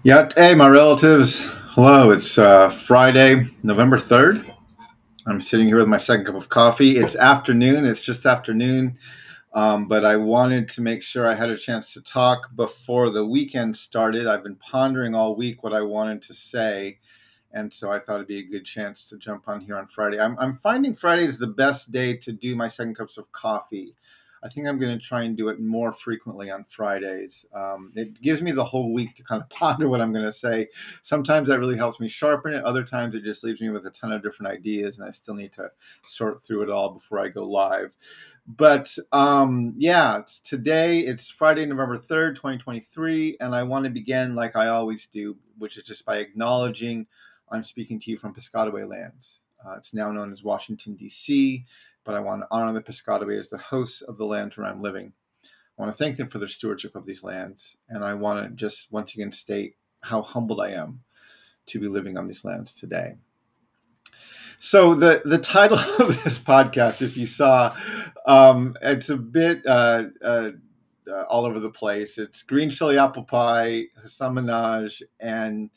Yeah, hey, my relatives. Hello, it's Friday, November 3rd. I'm sitting here with my second cup of coffee. It's afternoon, it's just afternoon, but I wanted to make sure I had a chance to talk before the weekend started. I've been pondering all week what I wanted to say, and so I thought it'd be a good chance to jump on here on Friday. I'm finding Friday is the best day to do my second cups of coffee. I think I'm going to try and do it more frequently on Fridays. It gives me the whole week to kind of ponder what I'm going to say. Sometimes that really helps me sharpen it. Other times it just leaves me with a ton of different ideas, and I still need to sort through it all before I go live. But yeah, today. It's Friday, November 3rd, 2023, and I want to begin like I always do, which is just by acknowledging I'm speaking to you from Piscataway lands. It's now known as Washington, D.C., but I want to honor the Piscataway as the hosts of the lands where I'm living. I want to thank them for their stewardship of these lands, and I want to just once again state how humbled I am to be living on these lands today. So the title of this podcast, if you saw, it's a bit all over the place. It's Green Chile Apple Pie, Hasan Minhaj, and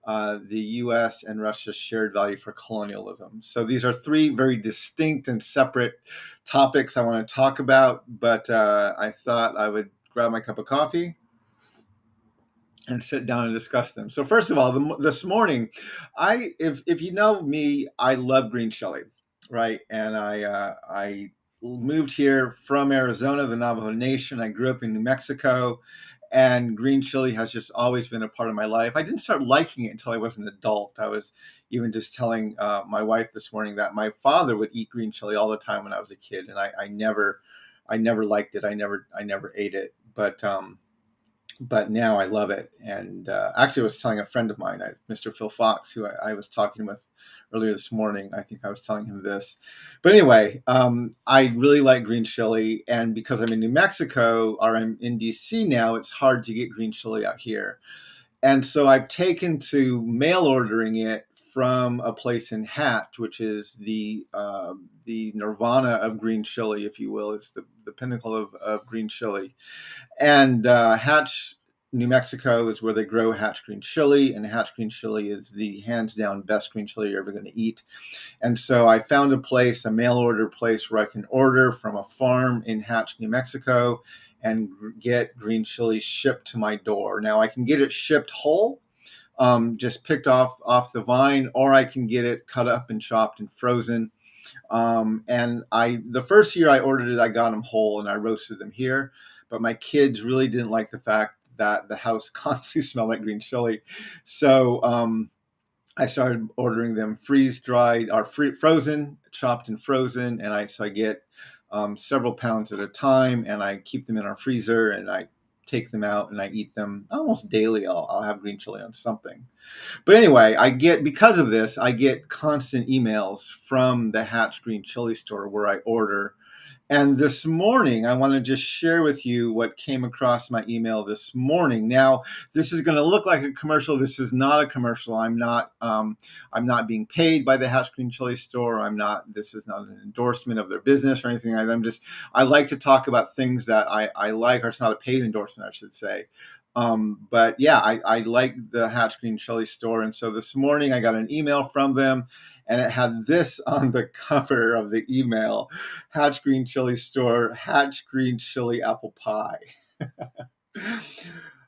the U.S. and Russia's shared value for colonialism. So these are three very distinct and separate topics I want to talk about, but I thought I would grab my cup of coffee and sit down and discuss them. So first of all, this morning, if you know me, I love green chili, right? And I moved here from Arizona, the Navajo Nation. I grew up in New Mexico, and green chili has just always been a part of my life. I didn't start liking it until I was an adult. I was even just telling my wife this morning that my father would eat green chili all the time when I was a kid, and I never liked it. I never ate it, but now I love it. And actually, I was telling a friend of mine, Mr. Phil Fox, who I was talking with earlier this morning. I think I was telling him this. But anyway, I really like green chili. And because I'm in New Mexico or I'm in DC now, it's hard to get green chili out here. And so I've taken to mail ordering it from a place in Hatch, which is the nirvana of green chili, if you will. It's the pinnacle of green chili. And Hatch, New Mexico is where they grow Hatch green chili, and Hatch green chili is the hands down best green chili you're ever going to eat. And so I found a place, a mail order place where I can order from a farm in Hatch, New Mexico, and get green chili shipped to my door. Now I can get it shipped whole, just picked off the vine, or I can get it cut up and chopped and frozen. And the first year I ordered it, I got them whole and I roasted them here. But my kids really didn't like the fact that the house constantly smelled like green chili. So I started ordering them freeze dried or frozen, chopped and frozen. And I get several pounds at a time, and I keep them in our freezer, and I take them out and I eat them almost daily. I'll have green chili on something. But anyway, because of this, I get constant emails from the Hatch Green Chili store where I order. And this morning, I want to just share with you what came across my email this morning. Now, this is going to look like a commercial. This is not a commercial. I'm not being paid by the Hatch Green Chili store. This is not an endorsement of their business or anything like that. I like to talk about things that I like, or it's not a paid endorsement, I should say. But yeah, I like the Hatch Green Chili store. And so this morning I got an email from them, and it had this on the cover of the email: Hatch Green Chili store, Hatch Green Chili Apple Pie.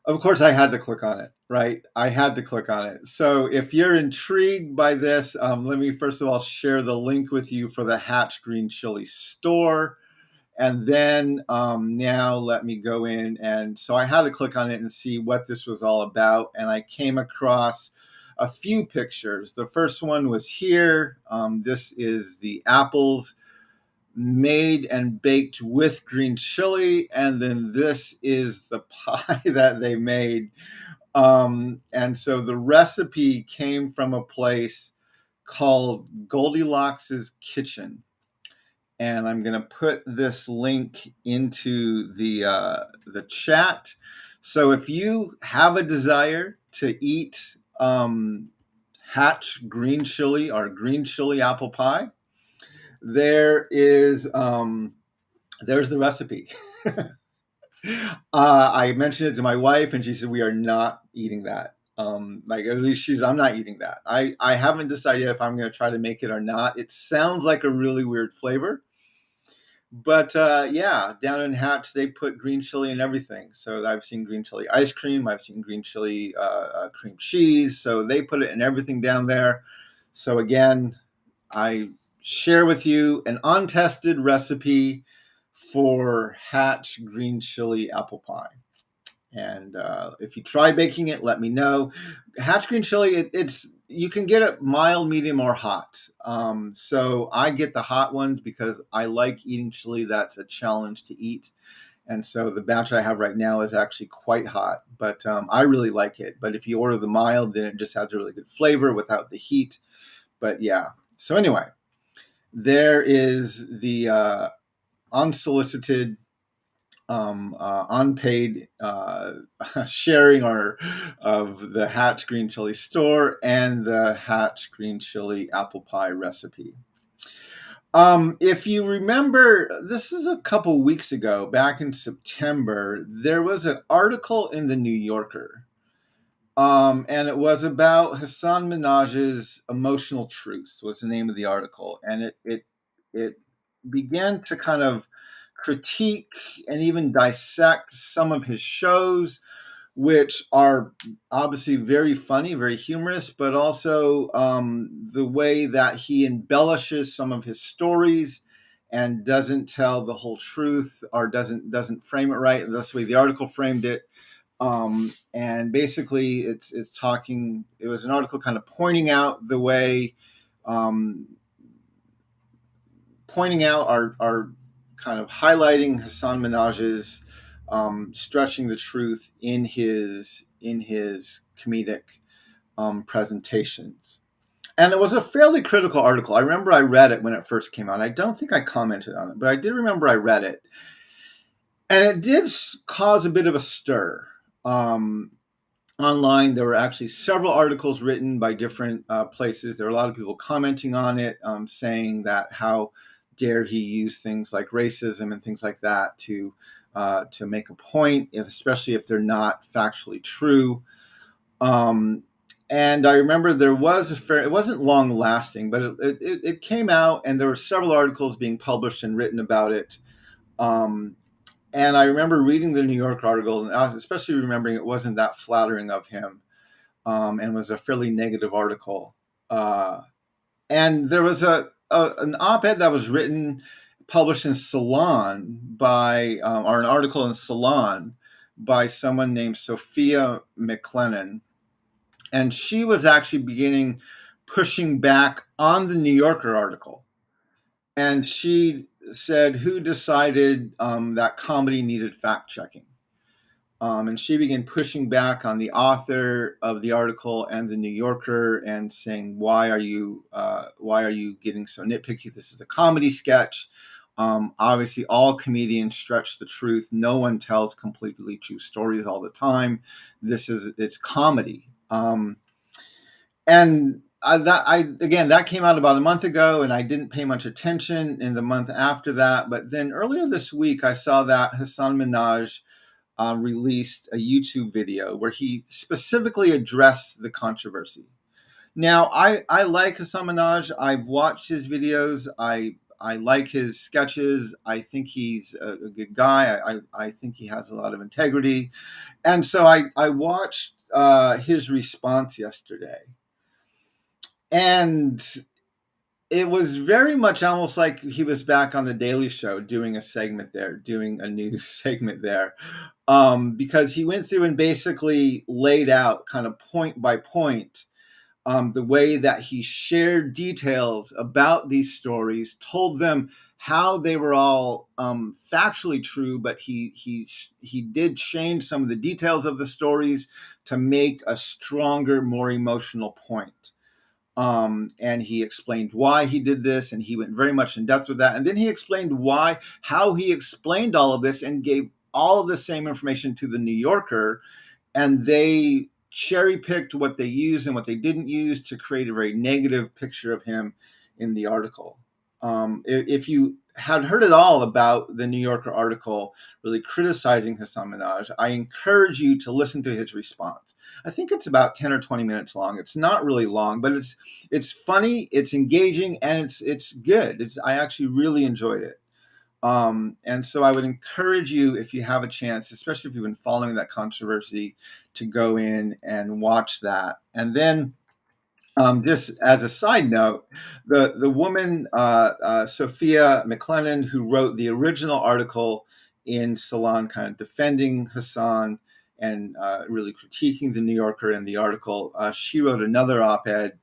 Of course, I had to click on it, right? I had to click on it. So if you're intrigued by this, let me first of all share the link with you for the Hatch Green Chili store. And then now let me go in. And so I had to click on it and see what this was all about. And I came across a few pictures. The first one was here. This is the apples made and baked with green chili. And then this is the pie that they made. And so the recipe came from a place called Goldilock's Kitchen. And I'm going to put this link into the chat. So if you have a desire to eat Hatch green chili or green chili apple pie, there's the recipe. I mentioned it to my wife, and she said we are not eating that. Like at least I'm not eating that. I haven't decided if I'm going to try to make it or not. It sounds like a really weird flavor, but yeah, down in Hatch they put green chili in everything. So I've seen green chili ice cream. I've seen green chili cream cheese. So they put it in everything down there. So again, I share with you an untested recipe for Hatch green chili apple pie. And if you try baking it, let me know. Hatch green chili, it's you can get it mild, medium, or hot. So I get the hot ones because I like eating chili that's a challenge to eat. And so the batch I have right now is actually quite hot, but I really like it. But if you order the mild, then it just has a really good flavor without the heat. But yeah. So anyway, there is the unsolicited unpaid sharing of the Hatch Green Chili store and the Hatch Green Chili Apple Pie recipe. If you remember, this is a couple weeks ago, back in September, there was an article in the New Yorker, and it was about Hasan Minhaj's "Emotional Truths" was the name of the article, and it began to kind of critique and even dissect some of his shows, which are obviously very funny, very humorous, but also the way that he embellishes some of his stories and doesn't tell the whole truth or doesn't frame it right. That's the way the article framed it. And basically, it's talking. It was an article kind of pointing out the way, pointing out our kind of highlighting Hasan Minhaj's stretching the truth in his comedic presentations. And it was a fairly critical article. I remember I read it when it first came out. I don't think I commented on it, but I did remember I read it. And it did cause a bit of a stir. Online, there were actually several articles written by different places. There were a lot of people commenting on it, saying that how dare he use things like racism and things like that to make a point, especially if they're not factually true. And I remember there was it wasn't long lasting, but it came out, and there were several articles being published and written about it. And I remember reading the New York article, and I was especially remembering it wasn't that flattering of him, and was a fairly negative article. And there was an op-ed that was written, published in Salon or an article in Salon by someone named SOPHIA A. And she was actually pushing back on the New Yorker article. And she said, who decided that comedy needed fact-checking? And she began pushing back on the author of the article and the New Yorker and saying, why are you getting so nitpicky? This is a comedy sketch. Obviously, all comedians stretch the truth. No one tells completely true stories all the time. It's comedy. And that came out about a month ago, and I didn't pay much attention in the month after that. But then earlier this week, I saw that Hasan Minhaj released a YouTube video where he specifically addressed the controversy. Now, I like Hasan Minhaj. I've watched his videos. I like his sketches. I think he's a good guy. I think he has a lot of integrity. And so I watched his response yesterday. And it was very much almost like he was back on the Daily Show doing a news segment there. Because he went through and basically laid out kind of point by point the way that he shared details about these stories, told them how they were all factually true, but he did change some of the details of the stories to make a stronger, more emotional point. And he explained why he did this, and he went very much in depth with that. And then he explained how he explained all of this and gave all of the same information to the New Yorker, and they cherry picked what they used and what they didn't use to create a very negative picture of him in the article. If you had heard at all about the New Yorker article really criticizing Hasan Minhaj, I encourage you to listen to his response. I think it's about 10 or 20 minutes long. It's not really long, but it's funny, it's engaging, and it's good. I actually really enjoyed it. And so I would encourage you, if you have a chance, especially if you've been following that controversy, to go in and watch that. And then, just as a side note, the woman SOPHIA A, who wrote the original article in Salon, kind of defending Hasan and really critiquing the New Yorker in the article, she wrote another op-ed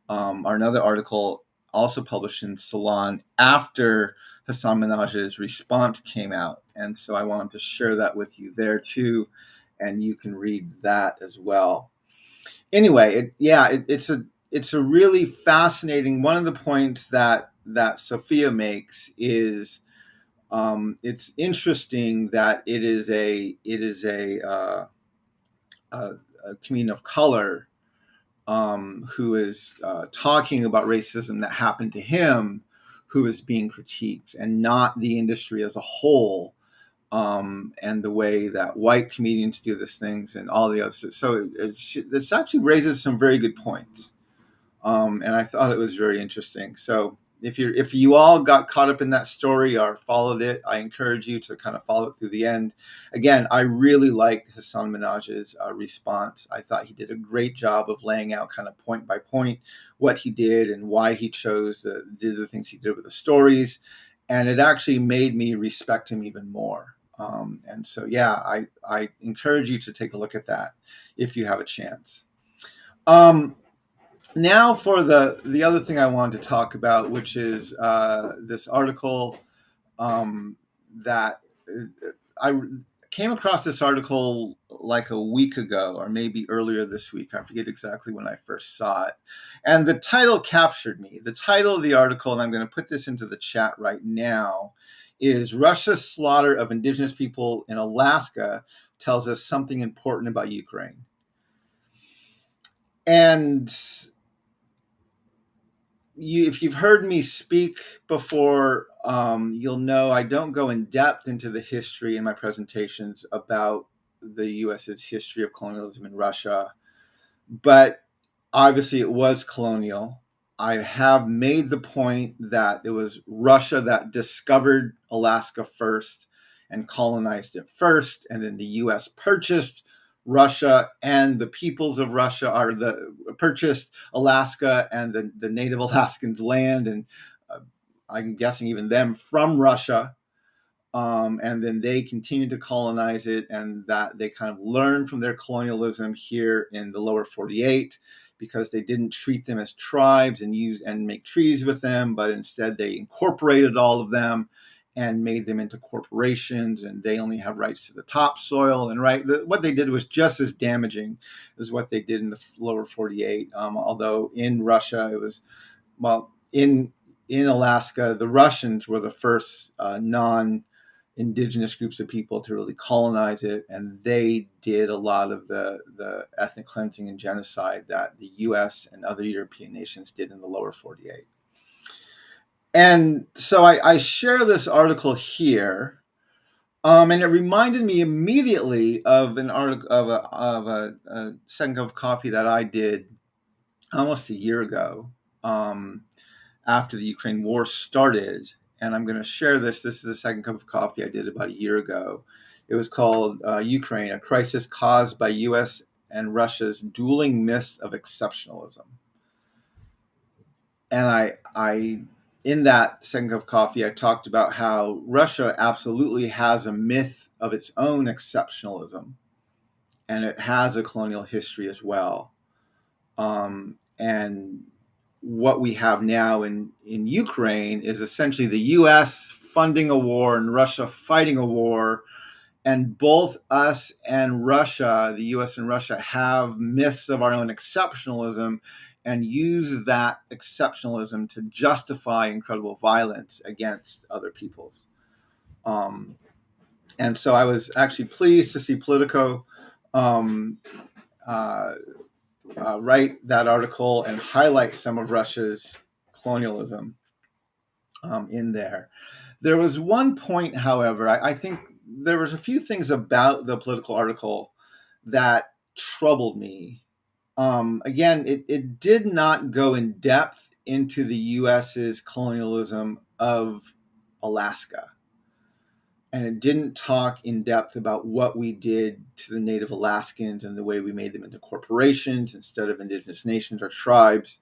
or another article also published in Salon after Hasan Minhaj's response came out, and so I wanted to share that with you there too, and you can read that as well. Anyway, it's a really fascinating. One of the points that SOPHIA makes is it's interesting that a, a community of color who is talking about racism that happened to him, who is being critiqued, and not the industry as a whole. And the way that white comedians do these things and all the others. So it actually raises some very good points. And I thought it was very interesting. So if you all got caught up in that story or followed it, I encourage you to kind of follow it through the end. Again, I really like Hasan Minhaj's response. I thought he did a great job of laying out kind of point by point what he did and why he chose to do the things he did with the stories. And it actually made me respect him even more. And so, yeah, I encourage you to take a look at that if you have a chance. Now for the other thing I wanted to talk about, which is this article that I came across this article like a week ago, or maybe earlier this week. I forget exactly when I first saw it. And the title captured me. The title of the article, and I'm going to put this into the chat right now, is Russia's Slaughter of Indigenous People in Alaska Tells Us Something Important About Ukraine. And if you've heard me speak before, you'll know I don't go in depth into the history in my presentations about the U.S.'s history of colonialism in Russia, but obviously it was colonial. I have made the point that it was Russia that discovered Alaska first and colonized it first, and then the U.S. purchased Russia and the peoples of Russia purchased Alaska and the native Alaskans' land, and I'm guessing even them from Russia. And then they continued to colonize it, and that they kind of learned from their colonialism here in the lower 48, because they didn't treat them as tribes and use and make treaties with them, but instead they incorporated all of them and made them into corporations, and they only have rights to the topsoil. And what they did was just as damaging as what they did in the lower 48. Although in Russia, it was, well, in Alaska, the Russians were the first non-indigenous groups of people to really colonize it, and they did a lot of the ethnic cleansing and genocide that the U.S. and other European nations did in the lower 48. And so I share this article here, and it reminded me immediately of an article of a second cup of coffee that I did almost a year ago, after the Ukraine war started. And I'm going to share this. This is the second cup of coffee I did about a year ago. It was called Ukraine, a crisis caused by U.S. and Russia's dueling myths of exceptionalism. And I in that second cup of coffee, I talked about how Russia absolutely has a myth of its own exceptionalism, and it has a colonial history as well. And what we have now in Ukraine is essentially the U.S. funding a war and Russia fighting a war. And both us and Russia, the U.S. and Russia, have myths of our own exceptionalism and use that exceptionalism to justify incredible violence against other peoples. And so I was actually pleased to see Politico write that article and highlight some of Russia's colonialism. in there. There was one point, however, I think there was a few things about the political article that troubled me. Again, it did not go in depth into the US's colonialism of Alaska. And it didn't talk in depth about what we did to the Native Alaskans and the way we made them into corporations instead of indigenous nations or tribes.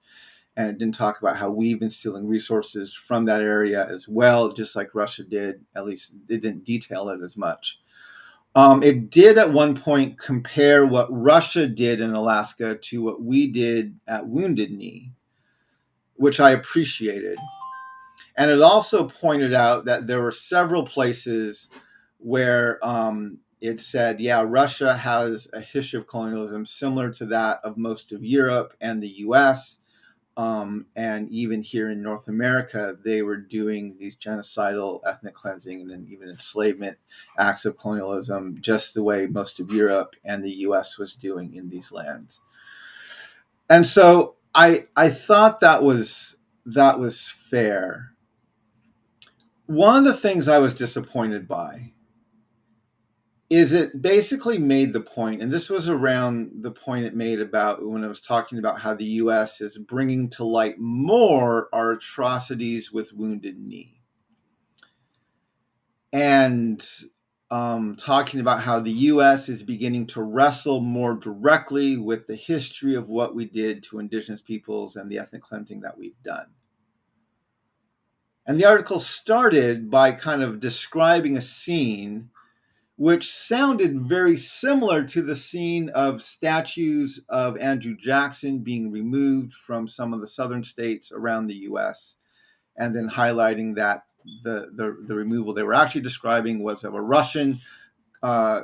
And it didn't talk about how we've been stealing resources from that area as well, just like Russia did. At least it didn't detail it as much. It did at one point compare what Russia did in Alaska to what we did at Wounded Knee, which I appreciated. And it also pointed out that there were several places where it said, yeah, Russia has a history of colonialism similar to that of most of Europe and the US. And even here in North America, they were doing these genocidal ethnic cleansing and then even enslavement acts of colonialism, just the way most of Europe and the US was doing in these lands. And so I thought that was fair. One of the things I was disappointed by is it basically made the point, and this was around the point it made about when it was talking about how the U.S. is bringing to light more our atrocities with Wounded Knee. And talking about how the U.S. is beginning to wrestle more directly with the history of what we did to indigenous peoples and the ethnic cleansing that we've done. And the article started by kind of describing a scene which sounded very similar to the scene of statues of Andrew Jackson being removed from some of the southern states around the U.S., and then highlighting that the removal they were actually describing was of a Russian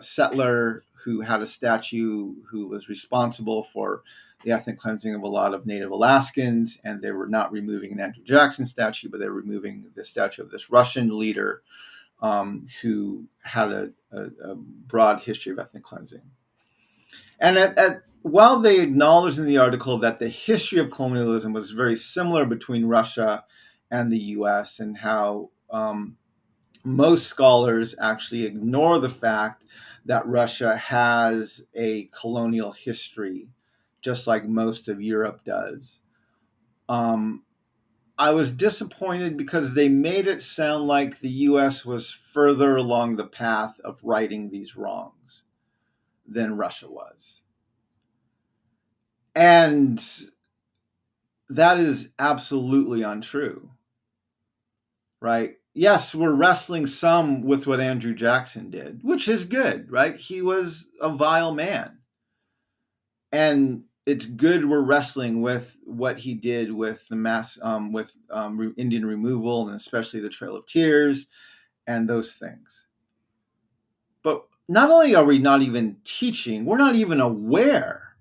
settler who had a statue who was responsible for the ethnic cleansing of a lot of Native Alaskans, and they were not removing an Andrew Jackson statue, but they were removing the statue of this Russian leader who had a broad history of ethnic cleansing. And while they acknowledged in the article that the history of colonialism was very similar between Russia and the US, and how most scholars actually ignore the fact that Russia has a colonial history, just like most of Europe does. I was disappointed because they made it sound like the US was further along the path of righting these wrongs than Russia was. And that is absolutely untrue, right? Yes, we're wrestling some with what Andrew Jackson did, which is good, right? He was a vile man. And it's good we're wrestling with what he did with the mass, Indian removal, and especially the Trail of Tears and those things. But not only are we not even teaching, we're not even aware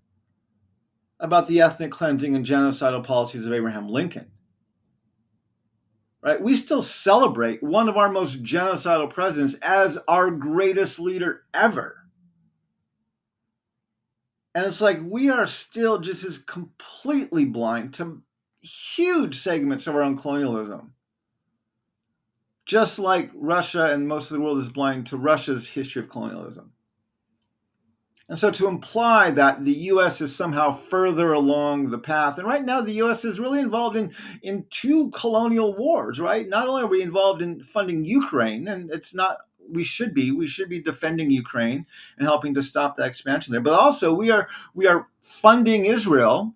about the ethnic cleansing and genocidal policies of Abraham Lincoln. Right? We still celebrate one of our most genocidal presidents as our greatest leader ever. And it's like we are still just as completely blind to huge segments of our own colonialism. Just like Russia and most of the world is blind to Russia's history of colonialism. And so to imply that the U.S. is somehow further along the path, and right now the U.S. is really involved in two colonial wars, right? Not only are we involved in funding Ukraine, and it's not, we should be defending Ukraine and helping to stop that expansion there, but also we are funding Israel,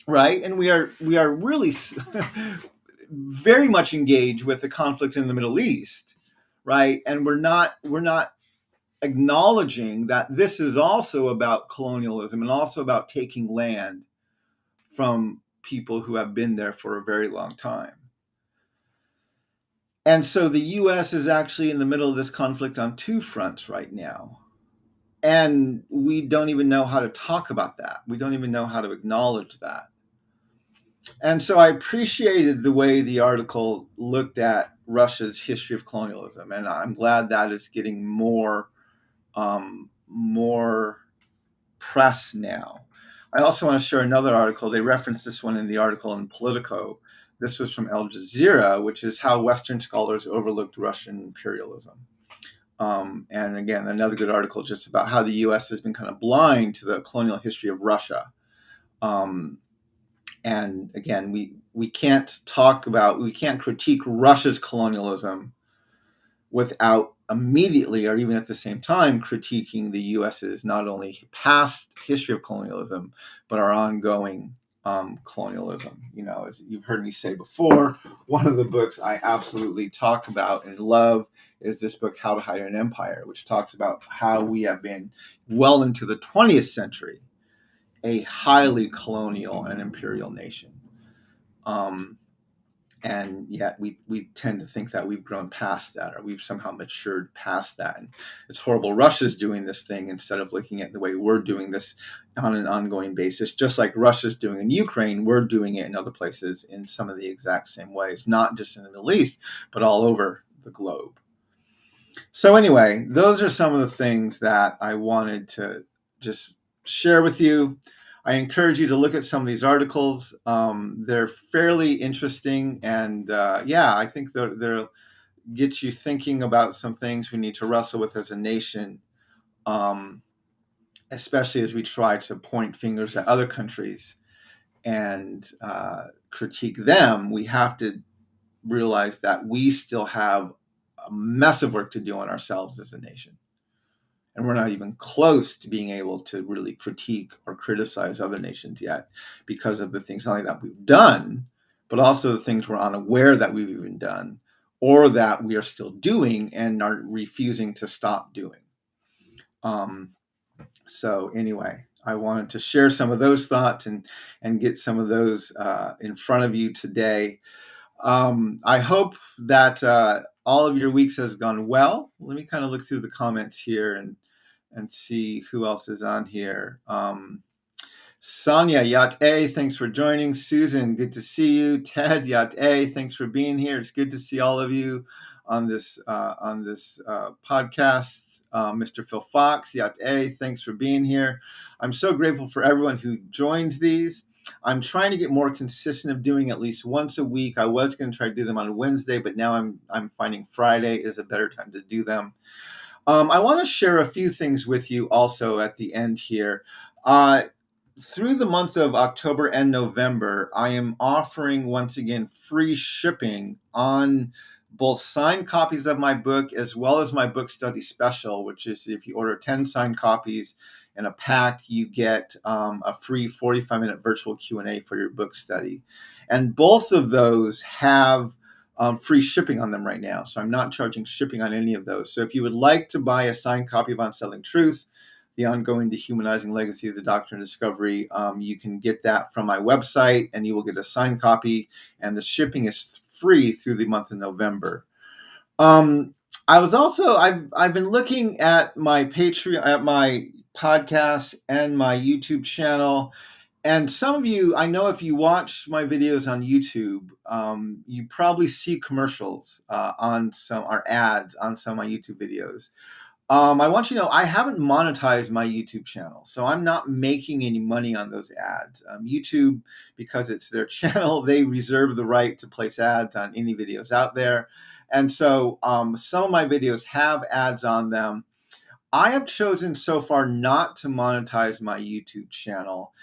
right? And we are really very much engaged with the conflict in the Middle East, right? And we're not acknowledging that this is also about colonialism and also about taking land from people who have been there for a very long time. And so the US is actually in the middle of this conflict on two fronts right now. And we don't even know how to talk about that. We don't even know how to acknowledge that. And so I appreciated the way the article looked at Russia's history of colonialism. And I'm glad that is getting more press now. I also want to share another article. They referenced this one in the article in Politico This was from Al Jazeera, which is how Western scholars overlooked Russian imperialism. And again, another good article just about how the U.S. has been kind of blind to the colonial history of Russia. And again, we can't critique Russia's colonialism without immediately or even at the same time critiquing the U.S.'s not only past history of colonialism, but our ongoing colonialism. As you've heard me say before, one of the books I absolutely talk about and love is this book, How to Hide an Empire, which talks about how we have been well into the 20th century a highly colonial and imperial nation. And yet we tend to think that we've grown past that, or we've somehow matured past that. And it's horrible Russia's doing this thing instead of looking at the way we're doing this on an ongoing basis. Just like Russia's doing in Ukraine, we're doing it in other places in some of the exact same ways, not just in the Middle East, but all over the globe. So anyway, those are some of the things that I wanted to just share with you. I encourage you to look at some of these articles. They're fairly interesting, and I think they'll get you thinking about some things we need to wrestle with as a nation, especially as we try to point fingers at other countries and critique them. We have to realize that we still have a mess of work to do on ourselves as a nation. And we're not even close to being able to really critique or criticize other nations yet because of the things not only that we've done, but also the things we're unaware that we've even done or that we are still doing and are refusing to stop doing. So anyway, I wanted to share some of those thoughts and get some of those in front of you today. I hope that all of your weeks has gone well. Let me kind of look through the comments here and see who else is on here. Sonia, Yacht A, thanks for joining. Susan, good to see you. Ted, Yacht A, thanks for being here. It's good to see all of you on this podcast. Mr. Phil Fox, Yacht A, thanks for being here. I'm so grateful for everyone who joins these. I'm trying to get more consistent of doing at least once a week. I was going to try to do them on Wednesday, but now I'm finding Friday is a better time to do them. I want to share a few things with you also at the end here. Through the month of October and November, I am offering once again free shipping on both signed copies of my book as well as my book study special, which is if you order 10 signed copies in a pack, you get a free 45-minute virtual Q&A for your book study. And both of those have free shipping on them right now. So I'm not charging shipping on any of those. So if you would like to buy a signed copy of Unsettling Truth, The Ongoing Dehumanizing Legacy of the Doctrine of Discovery, you can get that from my website and you will get a signed copy, and the shipping is free through the month of November. I've been looking at my Patreon, at my podcast and my YouTube channel. And some of you, I know if you watch my videos on YouTube, you probably see commercials or ads on some of my YouTube videos. I want you to know I haven't monetized my YouTube channel, so I'm not making any money on those ads. YouTube, because it's their channel, they reserve the right to place ads on any videos out there. And so some of my videos have ads on them. I have chosen so far not to monetize my YouTube channel.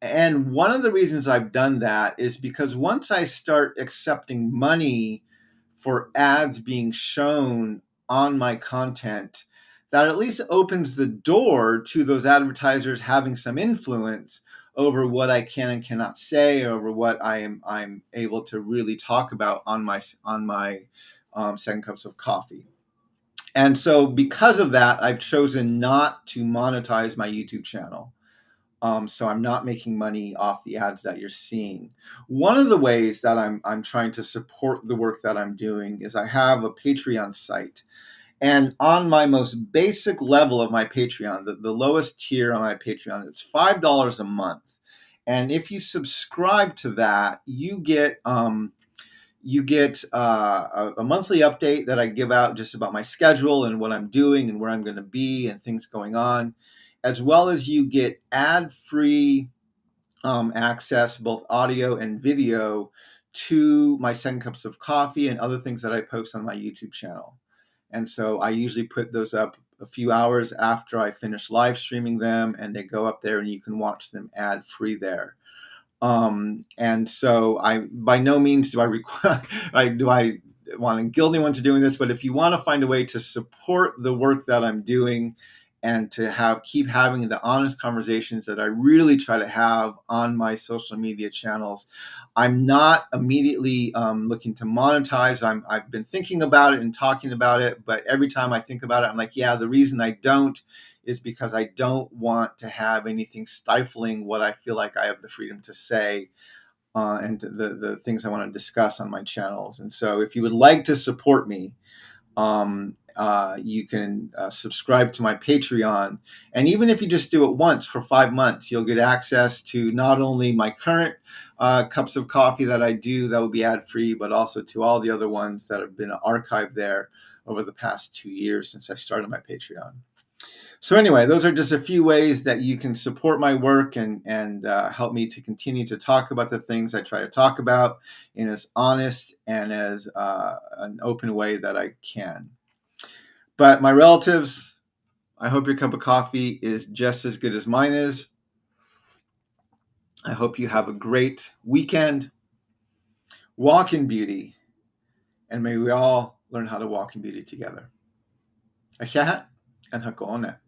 And one of the reasons I've done that is because once I start accepting money for ads being shown on my content, that at least opens the door to those advertisers having some influence over what I can and cannot say, over what I'm able to really talk about on my Second Cups of Coffee. And so because of that, I've chosen not to monetize my YouTube channel. So I'm not making money off the ads that you're seeing. One of the ways that I'm trying to support the work that I'm doing is I have a Patreon site. And on my most basic level of my Patreon, the lowest tier on my Patreon, it's $5 a month. And if you subscribe to that, you get a monthly update that I give out just about my schedule and what I'm doing and where I'm going to be and things going on, as well as you get ad-free access, both audio and video, to my second cups of coffee and other things that I post on my YouTube channel. And so I usually put those up a few hours after I finish live streaming them, and they go up there and you can watch them ad free there. And so I, by no means do I require, do I want to guilt anyone to doing this, but if you want to find a way to support the work that I'm doing and to keep having the honest conversations that I really try to have on my social media channels, I'm not immediately looking to monetize. I've been thinking about it and talking about it, but every time I think about it, I'm like, yeah, the reason I don't is because I don't want to have anything stifling what I feel like I have the freedom to say and the things I want to discuss on my channels. And so if you would like to support me, you can subscribe to my Patreon. And even if you just do it once for 5 months, you'll get access to not only my current cups of coffee that I do that will be ad free, but also to all the other ones that have been archived there over the past 2 years since I started my Patreon. So anyway, those are just a few ways that you can support my work and help me to continue to talk about the things I try to talk about in as honest and as an open way that I can. But my relatives, I hope your cup of coffee is just as good as mine is. I hope you have a great weekend. Walk in beauty, and may we all learn how to walk in beauty together. Ashahat and hakonet.